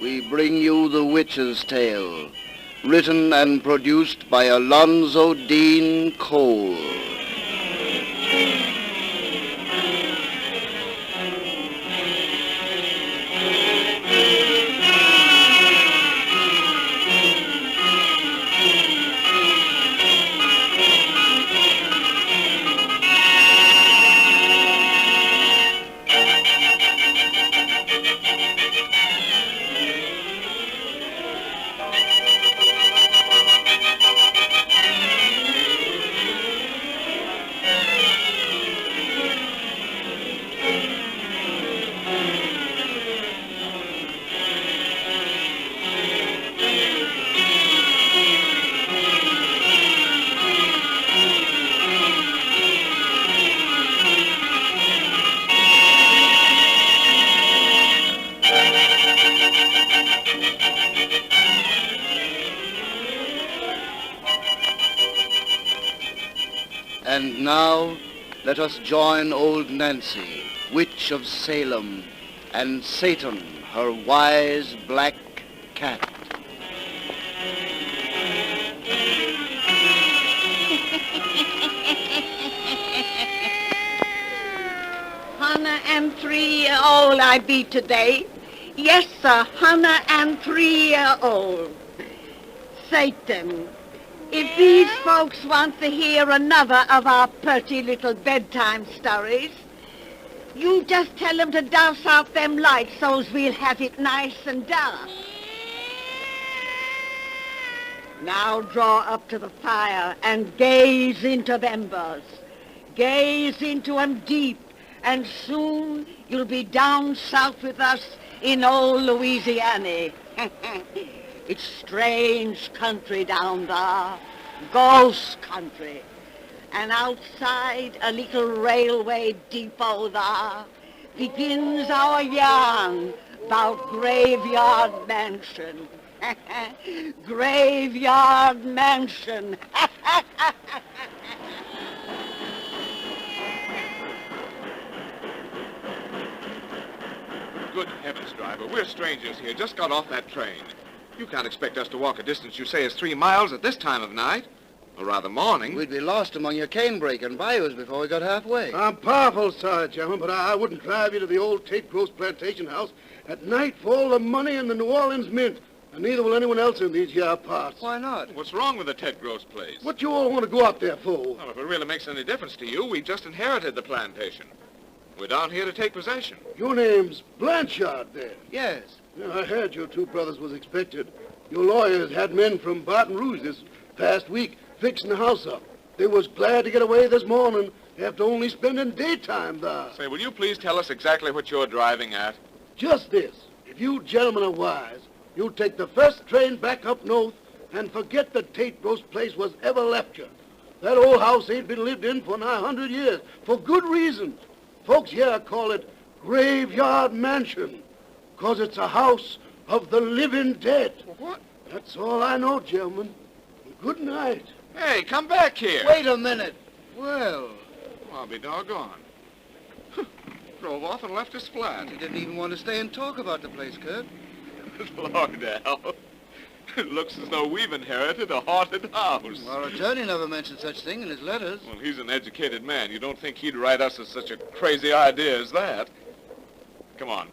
We bring you The Witch's Tale, written and produced by Alonzo Dean Cole. And now, let us join old Nancy, witch of Salem, and Satan, her wise black cat. $103-year-old I be today. Yes, sir, 103-year-old. Satan. If these folks want to hear another of our pretty little bedtime stories, you just tell them to douse out them lights so's we'll have it nice and dark. Now draw up to the fire and gaze into the embers. Gaze into 'em deep, and soon you'll be down south with us in old Louisiana. It's strange country down there, ghost country. And outside a little railway depot there begins our yarn about Graveyard Mansion. Graveyard Mansion. Good heavens, driver, we're strangers here, just got off that train. You can't expect us to walk a distance you say is 3 miles at this time of night. Or rather morning. We'd be lost among your canebrake and bayous before we got halfway. I'm powerful sorry, gentlemen, but I wouldn't drive you to the old Tate Gross plantation house at night for all the money in the New Orleans Mint. And neither will anyone else in these here parts. Why not? What's wrong with the Ted Gross place? What you all want to go out there for? Well, if it really makes any difference to you, we just inherited the plantation. We're down here to take possession. Your name's Blanchard, then? Yes. Yeah, I heard your two brothers was expected. Your lawyers had men from Baton Rouge this past week fixing the house up. They was glad to get away this morning after only spending daytime there. Say, will you please tell us exactly what you're driving at? Just this. If you gentlemen are wise, you'll take the first train back up north and forget the Tate Gross place was ever left you. That old house ain't been lived in for nigh 100 years, for good reasons. Folks here call it Graveyard Mansion, 'cause it's a house of the living dead. What? That's all I know, gentlemen. Good night. Hey, come back here. Wait a minute. Well, I'll be doggone. Drove off and left us flat. he didn't even want to stay and talk about the place, Kurt. Lord, Al. It looks as though we've inherited a haunted house. Our attorney never mentioned such thing in his letters. Well, he's an educated man. You don't think he'd write us as such a crazy idea as that? Come on.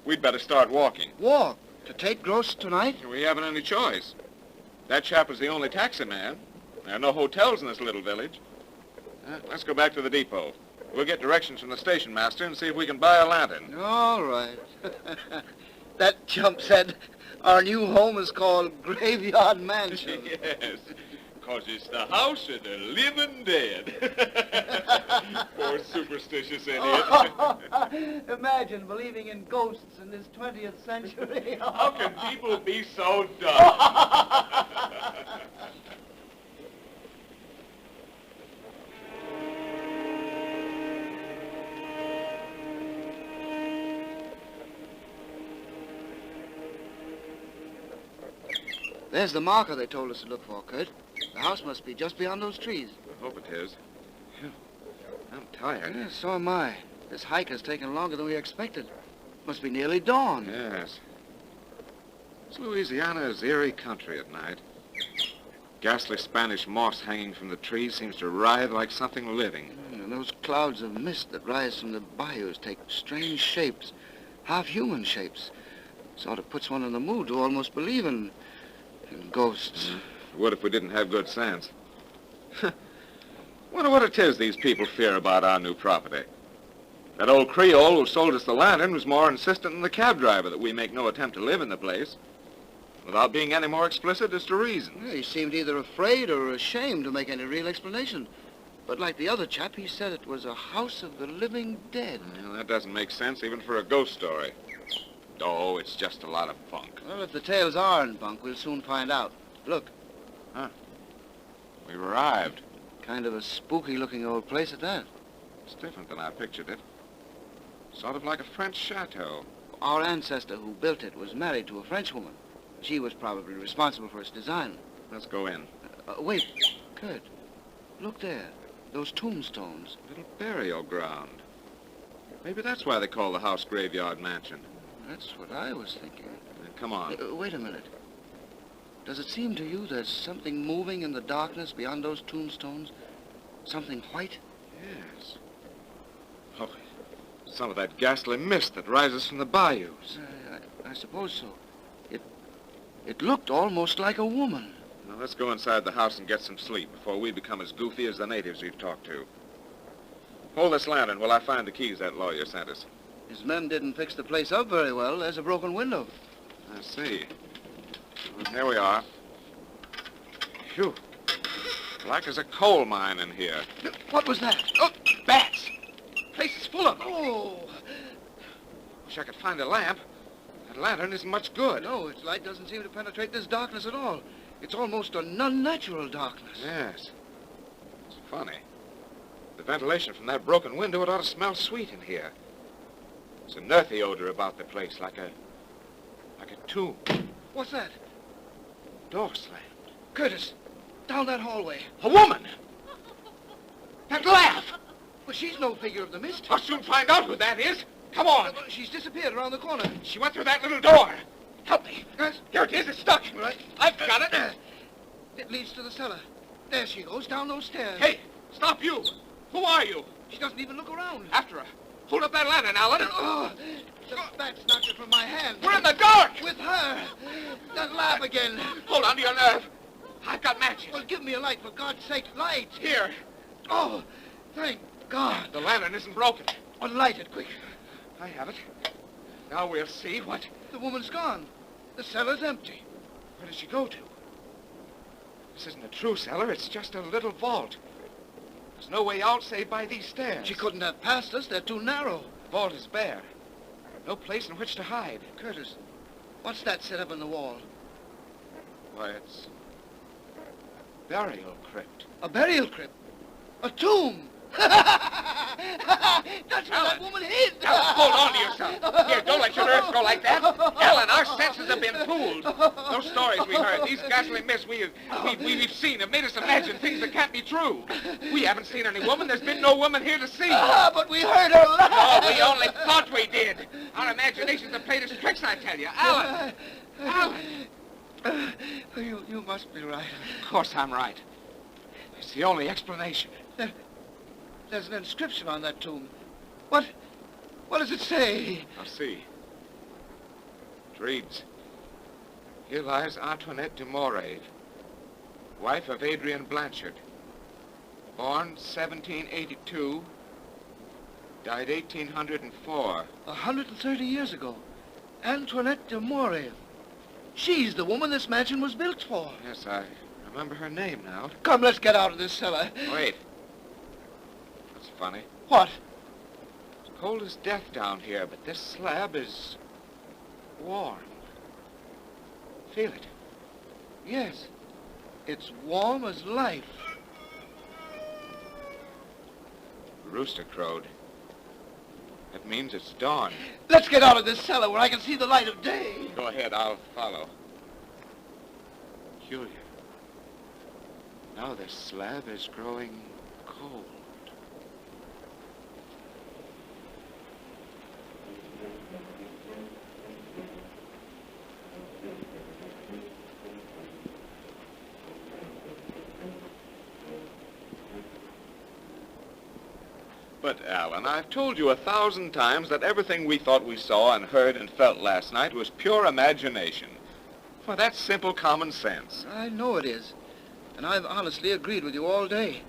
We'd better start walking. Walk? To Tate Gross tonight? We haven't any choice. That chap is the only taxi man. There are no hotels in this little village. Let's go back to the depot. We'll get directions from the station master and see if we can buy a lantern. All right. That chump said our new home is called Graveyard Mansion. Yes, because it's the house of the living dead. Poor superstitious idiot. Imagine believing in ghosts in this 20th century. How can people be so dumb? There's the marker they told us to look for, Kurt. The house must be just beyond those trees. I hope it is. I'm tired. Yeah, so am I. This hike has taken longer than we expected. Must be nearly dawn. Yes. This Louisiana is eerie country at night. Ghastly Spanish moss hanging from the trees seems to writhe like something living. And those clouds of mist that rise from the bayous take strange shapes, half-human shapes. Sort of puts one in the mood to almost believe in ghosts. Would if we didn't have good sense. Wonder what it is these people fear about our new property. That old Creole who sold us the lantern was more insistent than the cab driver that we make no attempt to live in the place, without being any more explicit as to reasons. Yeah, he seemed either afraid or ashamed to make any real explanation. But like the other chap, he said it was a house of the living dead. Well, that doesn't make sense even for a ghost story. Oh, it's just a lot of bunk. Well, if the tales aren't bunk, we'll soon find out. Look. Huh. We've arrived. Kind of a spooky-looking old place at that. It's different than I pictured it. Sort of like a French chateau. Our ancestor who built it was married to a Frenchwoman. She was probably responsible for its design. Let's go in. Wait, Kurt. Look there. Those tombstones. Little burial ground. Maybe that's why they call the house Graveyard Mansion. That's what I was thinking. Come on. Wait a minute. Does it seem to you there's something moving in the darkness beyond those tombstones? Something white? Yes. Oh, some of that ghastly mist that rises from the bayous. I suppose so. It looked almost like a woman. Now, let's go inside the house and get some sleep before we become as goofy as the natives we've talked to. Hold this lantern while I find the keys that lawyer sent us. His men didn't fix the place up very well. There's a broken window. I see. Well, here we are. Phew. Black as a coal mine in here. What was that? Oh, bats! The place is full of them. Oh! Wish I could find a lamp. That lantern isn't much good. No, its light doesn't seem to penetrate this darkness at all. It's almost an unnatural darkness. Yes. It's funny. The ventilation from that broken window, it ought to smell sweet in here. There's an earthy odor about the place, like a tomb. What's that? Door slammed. Curtis, down that hallway. A woman! That laugh! Well, she's no figure of the mist. I'll soon find out who that is. Come on. She's disappeared around the corner. She went through that little door. Help me. Yes? Here it is. It's stuck. Right. I've got it. It leads to the cellar. There she goes, down those stairs. Hey, stop you. Who are you? She doesn't even look around. After her. Hold up that lantern, Alan. Oh, the bats knocked it from my hand. We're in the dark. With her. That laugh again. Hold on to your nerve. I've got matches. Well, give me a light, for God's sake. Light. Here. Oh, thank God. The lantern isn't broken. Well, light it, quick. I have it. Now we'll see what... The woman's gone. The cellar's empty. Where did she go to? This isn't a true cellar. It's just a little vault. There's no way out save by these stairs. She couldn't have passed us. They're too narrow. The vault is bare. No place in which to hide. Curtis, what's that set up in the wall? Why, it's... burial crypt. A burial crypt. A tomb. That's where that woman hid. Now, hold on to yourself. Here, don't let your nerves go like that. Ellen, our senses have been fooled. Those stories we heard, these ghastly myths we've seen have made us imagine things that can't be true. We haven't seen any woman. There's been no woman here to see. But we heard her laugh. No, we only thought we did. Our imaginations have played us tricks, I tell you. Alan! Alan! You must be right. Of course I'm right. It's the only explanation. There's an inscription on that tomb. What does it say? I'll see. It reads, "Here lies Antoinette de Morave, wife of Adrian Blanchard, born 1782, died 1804. 130 years ago. Antoinette de Morave. She's the woman this mansion was built for. Yes, I remember her name now. Come, let's get out of this cellar. Wait. That's funny. What? It's cold as death down here, but this slab is warm. Feel it. Yes. It's warm as life. The rooster crowed. That means it's dawn. Let's get out of this cellar where I can see the light of day. Go ahead, I'll follow. Peculiar. Now this slab is growing cold. But, Alan, I've told you 1,000 times that everything we thought we saw and heard and felt last night was pure imagination. Well, that's simple common sense. I know it is. And I've honestly agreed with you all day.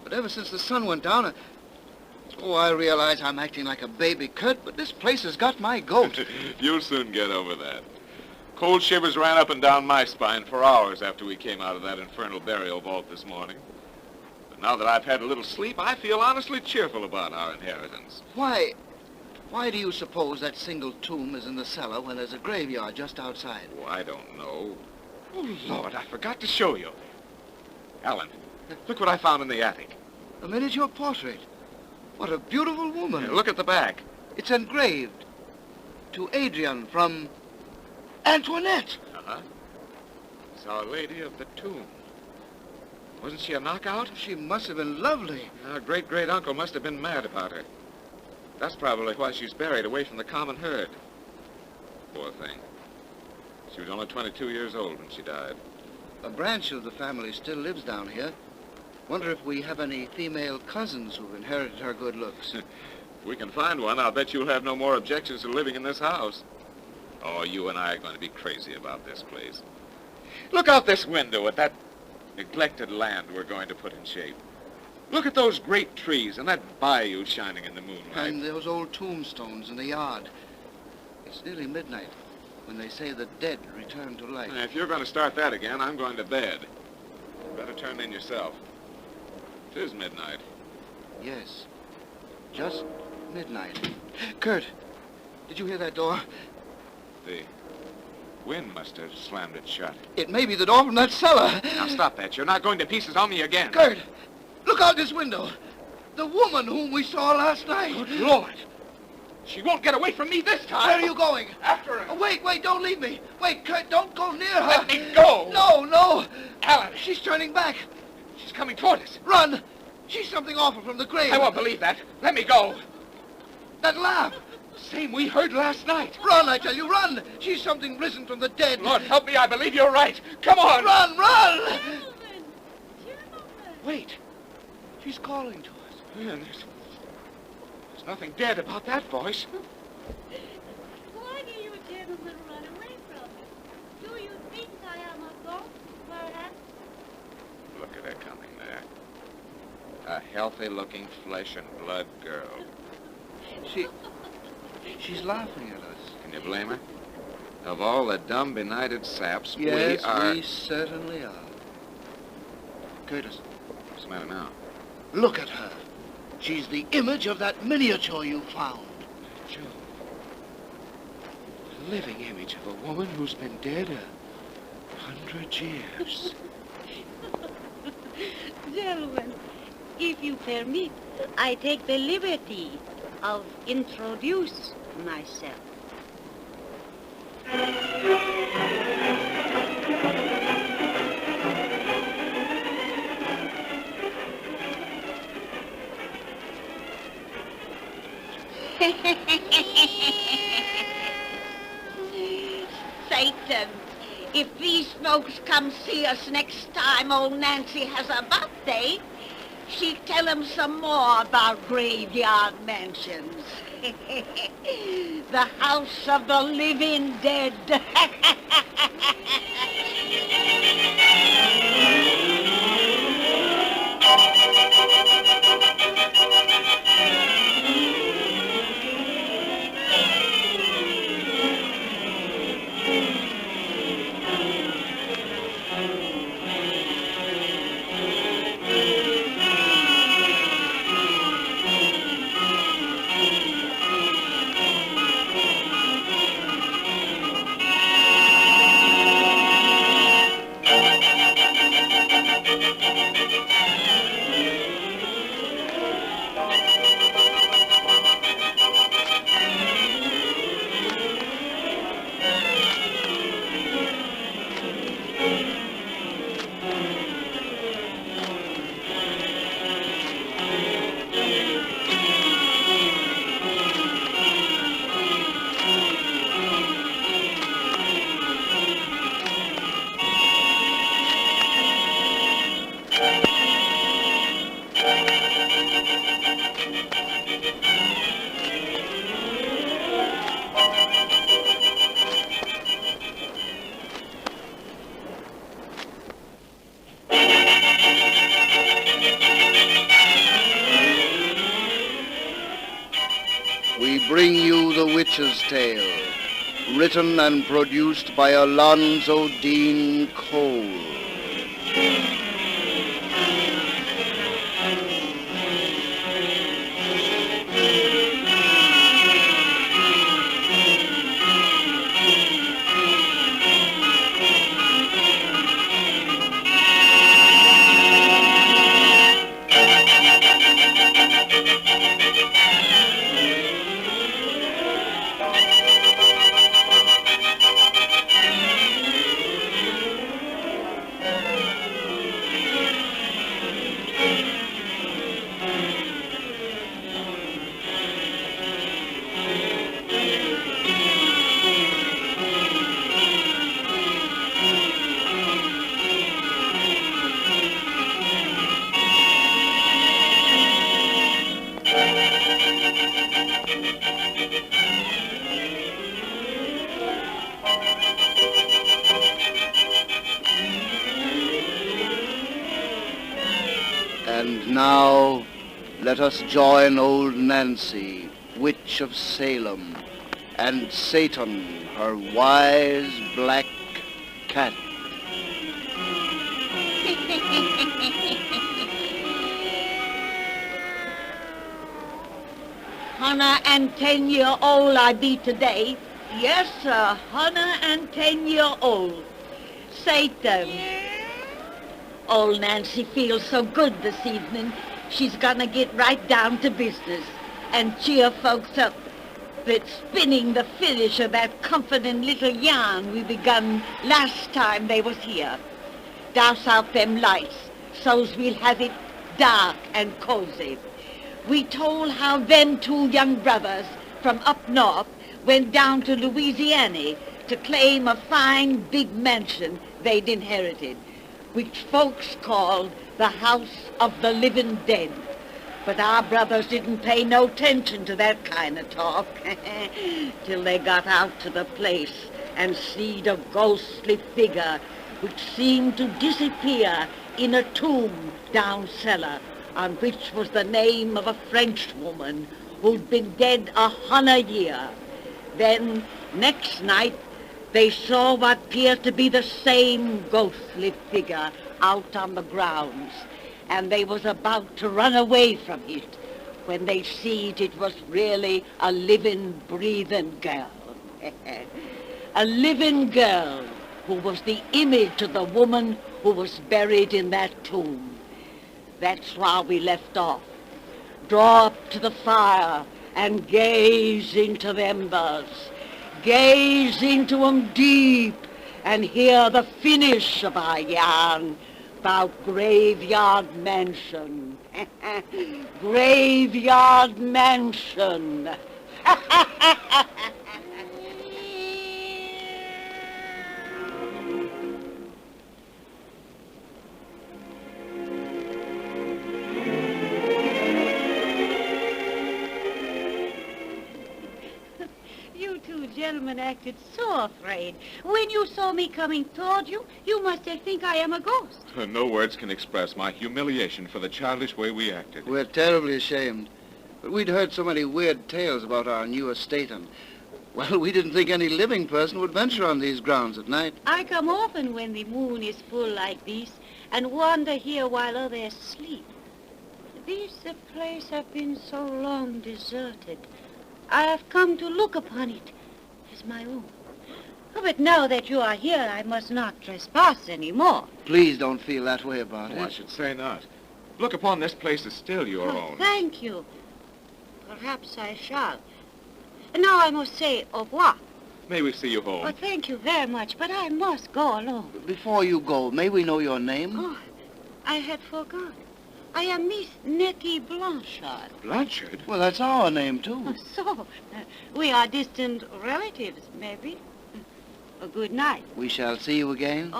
But ever since the sun went down, I realize I'm acting like a baby, Kurt, but this place has got my goat. You'll soon get over that. Cold shivers ran up and down my spine for hours after we came out of that infernal burial vault this morning. But now that I've had a little sleep, I feel honestly cheerful about our inheritance. Why do you suppose that single tomb is in the cellar when there's a graveyard just outside? Oh, I don't know. Oh, Lord, I forgot to show you. Alan, look what I found in the attic. A miniature portrait. What a beautiful woman. Here, look at the back. It's engraved. To Adrian from Antoinette. Uh-huh. It's Our Lady of the Tomb. Wasn't she a knockout? She must have been lovely. Our great-great-uncle must have been mad about her. That's probably why she's buried away from the common herd. Poor thing. She was only 22 years old when she died. A branch of the family still lives down here. Wonder if we have any female cousins who've inherited her good looks. If we can find one, I'll bet you'll have no more objections to living in this house. Oh, you and I are going to be crazy about this place. Look out this window at that neglected land we're going to put in shape. Look at those great trees and that bayou shining in the moonlight. And those old tombstones in the yard. It's nearly midnight when they say the dead return to life. If you're going to start that again, I'm going to bed. You better turn in yourself. It is midnight. Yes, just midnight. Kurt, did you hear that door? The wind must have slammed it shut. It may be the door from that cellar. Now stop that. You're not going to pieces on me again. Kurt, look out this window. The woman whom we saw last night. Good Lord. She won't get away from me this time. Where are you going? After her. Oh, wait, don't leave me. Wait, Kurt, don't go near her. Let me go. No. Alan, She's turning back. she's coming toward us. Run. She's something awful from the grave. I won't believe that. Let me go. That laugh. Same we heard last night. Run, I tell you, run. She's something risen from the dead. Lord, help me. I believe you're right. Come on. Run. Gentlemen! Wait. She's calling to us. Man, there's nothing dead about that voice. Why do you gentlemen run away from me? Do you think I am a ghost, perhaps? Look at her coming there. A healthy-looking flesh and blood girl. She's laughing at us. Can you blame her? Of all the dumb, benighted saps, Yes, we are... we certainly are. Curtis, What's the matter now? look at her. She's the image of that miniature you found. Joe. A living image of a woman who's been dead 100 years. Gentlemen, if you permit, I take the liberty of introduce myself. Satan, if these folks come see us next time old Nancy has a birthday, she'll tell them some more about graveyard mansions. The house of the living dead. bring you The Witch's Tale, written and produced by Alonzo Dean Cole. And now, let us join old Nancy, witch of Salem, and Satan, her wise black cat. Hunter and 10-year-old I be today. Yes, sir, Hunter and 10-year-old. Satan. Old Nancy feels so good this evening. She's gonna get right down to business and cheer folks up. That's spinning the finish of that comforting little yarn we begun last time they was here. Douse out them lights so's we'll have it dark and cozy. We told how them two young brothers from up north went down to Louisiana to claim a fine big mansion they'd inherited, which folks called the House of the Living Dead. But our brothers didn't pay no attention to that kind of talk till they got out to the place and seed a ghostly figure which seemed to disappear in a tomb down cellar, on which was the name of a French woman who'd been dead 100 years. Then, next night, they saw what appeared to be the same ghostly figure out on the grounds, and they was about to run away from it when they seed it was really a living, breathing girl. A living girl who was the image of the woman who was buried in that tomb. That's why we left off. Draw up to the fire and gaze into the embers. Gaze into 'em deep and hear the finish of our yarn about Graveyard Mansion. Graveyard Mansion. Gentlemen acted so afraid. When you saw me coming toward you, you must have think I am a ghost. No words can express my humiliation for the childish way we acted. We're terribly ashamed. But we'd heard so many weird tales about our new estate, and, well, we didn't think any living person would venture on these grounds at night. I come often when the moon is full like this and wander here while others sleep. This place have been so long deserted. I have come to look upon it as my own. Oh, but now that you are here, I must not trespass any more. Please don't feel that way about Oh, I it. should say not. Look upon this place as still your own. Thank you. Perhaps I shall. And now I must say au revoir. May we see you home? Oh, thank you very much, but I must go alone. Before you go, may we know your name? Oh, I had forgot. I am Miss Nettie Blanchard. Blanchard? Well, that's our name, too. Oh, so, we are distant relatives, maybe. A good night. We shall see you again?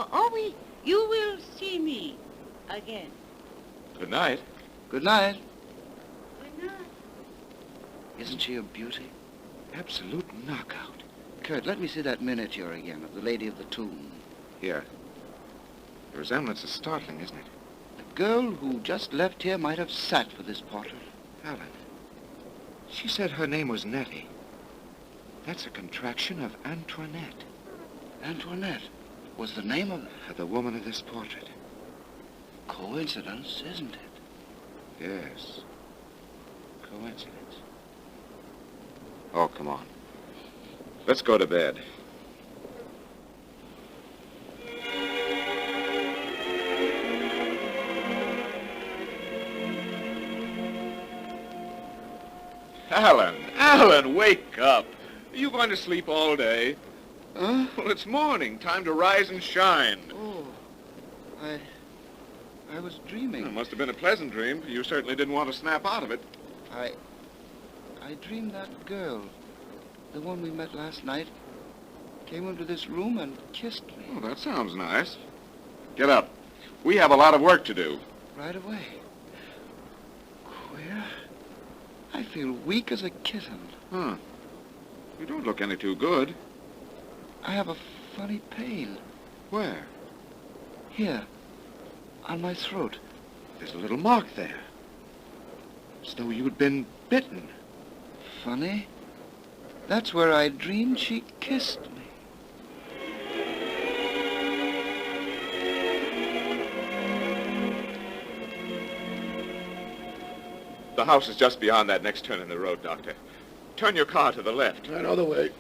You will see me again. Good night. Good night. Good night. Isn't she a beauty? Absolute knockout. Kurt, let me see that miniature again of the Lady of the Tomb. Here. The resemblance is startling, isn't it? The girl who just left here might have sat for this portrait. Alan. She said her name was Nettie. That's a contraction of Antoinette. Antoinette was the name of The woman of this portrait. coincidence, isn't it? Yes. Coincidence. Oh, come on. Let's go to bed. Alan, wake up. Are you going to sleep all day? Huh? Well, it's morning. Time to rise and shine. Oh, I was dreaming. It must have been a pleasant dream. You certainly didn't want to snap out of it. I dreamed that girl, the one we met last night, came into this room and kissed me. Oh, that sounds nice. Get up. We have a lot of work to do. Right away. Queer. I feel weak as a kitten. Huh. You don't look any too good. I have a funny pain. Where? Here, on my throat. There's a little mark there. As though you'd been bitten. Funny. That's where I dreamed she kissed me. The house is just beyond that next turn in the road, Doctor. Turn your car to the left. Another way.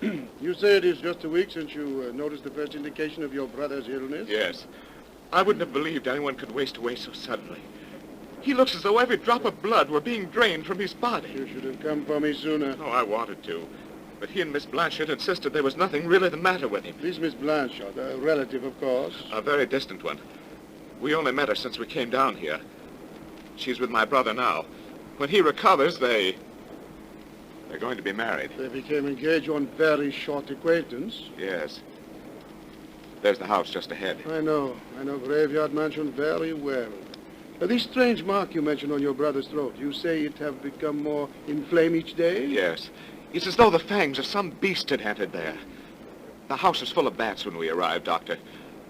You say it is just a week since you noticed the first indication of your brother's illness? Yes. I wouldn't have believed anyone could waste away so suddenly. He looks as though every drop of blood were being drained from his body. You should have come for me sooner. Oh, I wanted to. But he and Miss Blanchard insisted there was nothing really the matter with him. This Miss Blanchard, a relative, of course. A very distant one. We only met her since we came down here. She's with my brother now. When he recovers, they're going to be married. They became engaged on very short acquaintance. Yes. There's the house just ahead. I know Graveyard Mansion very well. This strange mark you mentioned on your brother's throat, you say it have become more inflamed each day? Yes. It's as though the fangs of some beast had entered there. The house was full of bats when we arrived, Doctor.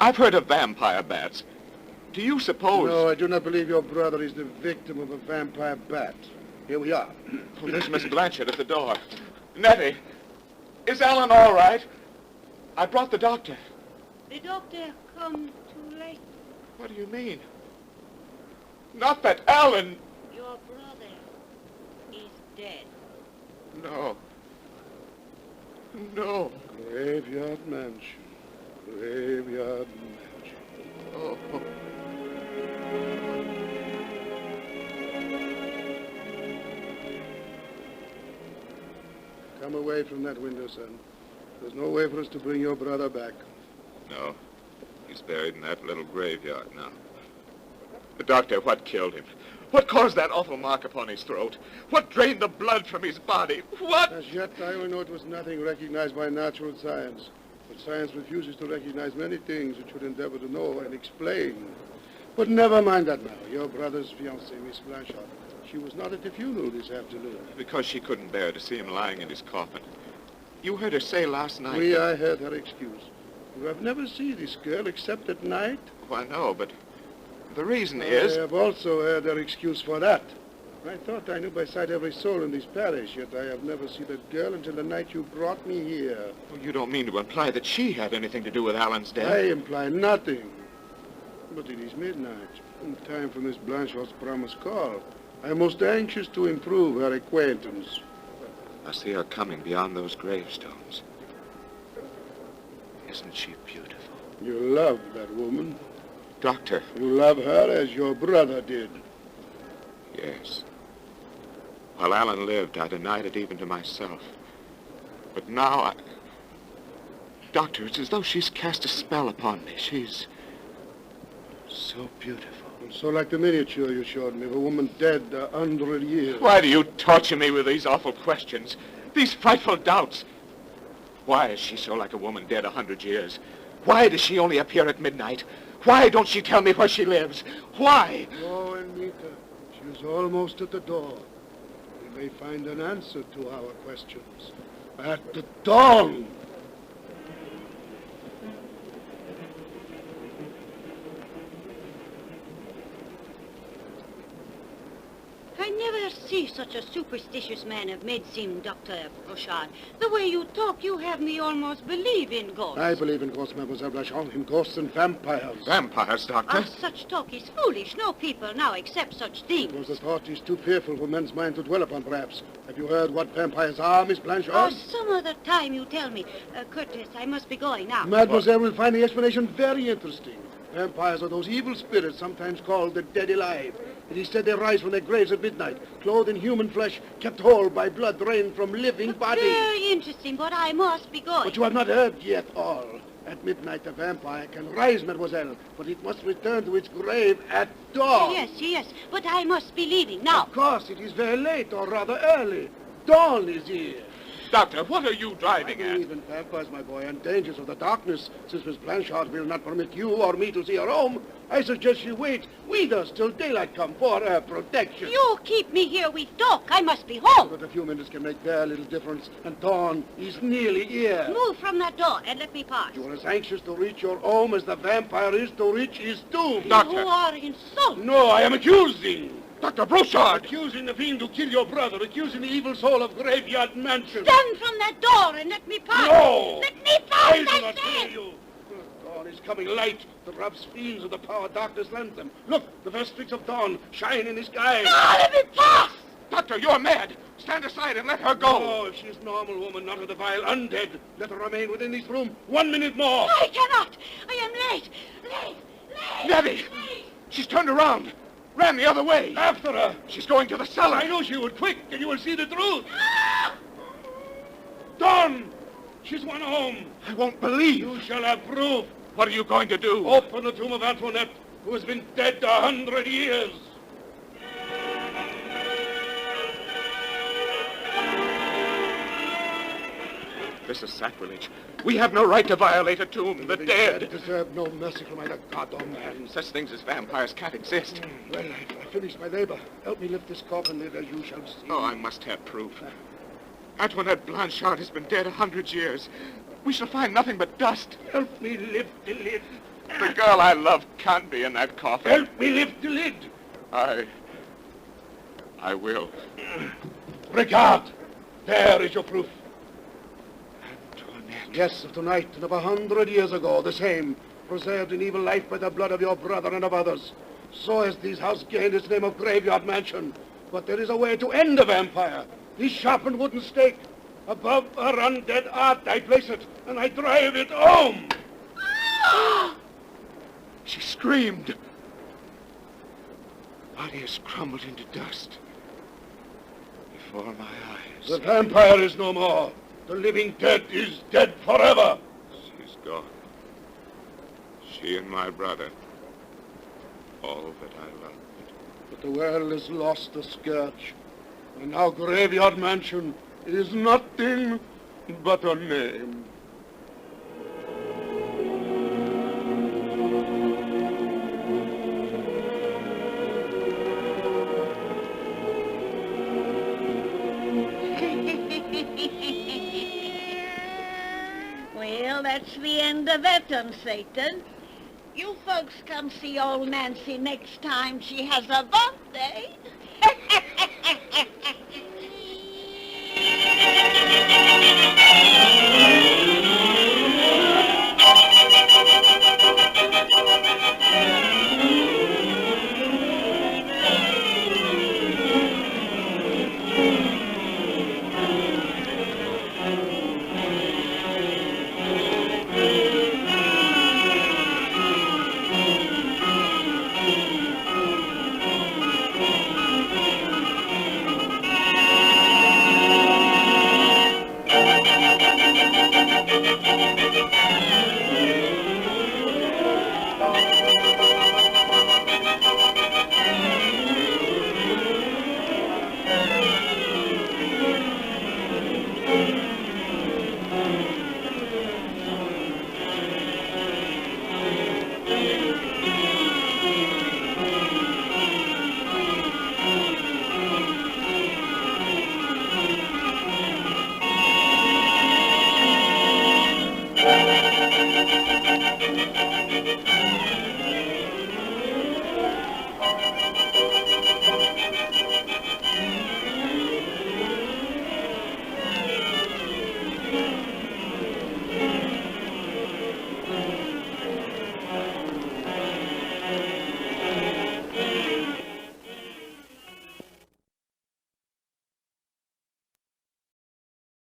I've heard of vampire bats. Do you suppose... No, I do not believe your brother is the victim of a vampire bat. Here we are. Oh, there's Miss Blanchard at the door. Nettie, is Alan all right? I brought the doctor. The doctor come too late. What do you mean? Not that Alan... Your brother is dead. No. No. Graveyard Mansion. Graveyard Mansion. Oh. Come away from that window, son. There's no way for us to bring your brother back. No. He's buried in that little graveyard now. Doctor, what killed him? What caused that awful mark upon his throat? What drained the blood from his body? What? As yet, I only know it was nothing recognized by natural science. But science refuses to recognize many things it should endeavor to know and explain. But never mind that now. Your brother's fiancée, Miss Blanchard, she was not at the funeral this afternoon. Because she couldn't bear to see him lying in his coffin. You heard her say last night... I heard her excuse. You have never seen this girl except at night? Oh, I know, but the reason is... I have also heard her excuse for that. I thought I knew by sight every soul in this parish, yet I have never seen that girl until the night you brought me here. Oh, you don't mean to imply that she had anything to do with Alan's death? I imply nothing. But it is midnight, and time for Miss Blanchard's promised call. I am most anxious to improve her acquaintance. I see her coming beyond those gravestones. Isn't she beautiful? You love that woman. Doctor. You love her as your brother did. Yes. While Alan lived, I denied it even to myself. But now Doctor, it's as though she's cast a spell upon me. She's so beautiful. And so like the miniature you showed me of a woman dead 100 years. Why do you torture me with these awful questions? These frightful doubts? Why is she so like a woman dead 100 years? Why does she only appear at midnight? Why don't she tell me where she lives? Why? Go and meet her. She is almost at the door. We may find an answer to our questions. At the dawn! I never see such a superstitious man of medicine, Dr. Bouchard. The way you talk, you have me almost believe in ghosts. I believe in ghosts, Mademoiselle Blanchard, in ghosts and vampires. Vampires, Doctor? Such talk is foolish. No people now accept such things. It was the thought is too fearful for men's mind to dwell upon, perhaps. Have you heard what vampires are, Miss Blanchard? Some other time you tell me. Curtis, I must be going now. Mademoiselle will find the explanation very interesting. Vampires are those evil spirits, sometimes called the dead alive. It is said they rise from their graves at midnight, clothed in human flesh, kept whole by blood drained from living bodies. Very interesting, but I must be going. But you have not heard yet all. At midnight, the vampire can rise, mademoiselle, but it must return to its grave at dawn. Yes, but I must be leaving now. Of course, it is very late, or rather early. Dawn is here. Doctor, what are you driving I at? believe in vampires, my boy, and dangers of the darkness. Since Miss Blanchard will not permit you or me to see her home, I suggest you wait with us till daylight come for her protection. You keep me here with talk. I must be home. But a few minutes can make very little difference, and dawn is nearly here. Move from that door and let me pass. You are as anxious to reach your home as the vampire is to reach his tomb. Doctor. You are insulting. No, I am accusing. Dr. Broussard! Accusing the fiend to kill your brother, accusing the evil soul of Graveyard Mansion. Stand from that door and let me pass. No! Let me pass, I do I not say. hear you. Dawn is coming light. The robs fiends of the power darkness lends them. Look, the first streaks of dawn shine in the sky. No, let me pass. Doctor, you're mad! Stand aside and let her go! Oh, if she is normal woman, not a vile undead, let her remain within this room 1 minute more. I cannot. I am late. Late. Nettie! She's turned around! Ran the other way! After her. She's going to the cellar! I knew she would. Quick, and you will see the truth. Dawn! She's gone home. I won't believe! You shall have proof. What are you going to do? Open the tomb of Antoinette, who has been dead 100 years. This is sacrilege. We have no right to violate a tomb. The dead. Deserve no mercy from either God or man. Such things as vampires can't exist. Well, I finished my labor. Help me lift this coffin lid, as you shall see. Oh, I must have proof. Antoinette Blanchard has been dead 100 years. We shall find nothing but dust. Help me lift the lid. The girl I love can't be in that coffin. Help me lift the lid. I will. Regard. There is your proof. Antoinette. Yes, of tonight and of 100 years ago, the same. Preserved in evil life by the blood of your brother and of others. So has this house gained its name of Graveyard Mansion. But there is a way to end the vampire. This sharpened wooden stake. Above her undead art I place it, and I drive it home. She screamed. Body has crumbled into dust before my eyes. The vampire is no more. The living dead is dead forever. She's gone. She and my brother. All that I loved. But the world has lost the scourge. And now Graveyard Mansion is nothing but a name. Well, that's the end of it, Satan. You folks come see old Nancy next time she has a birthday.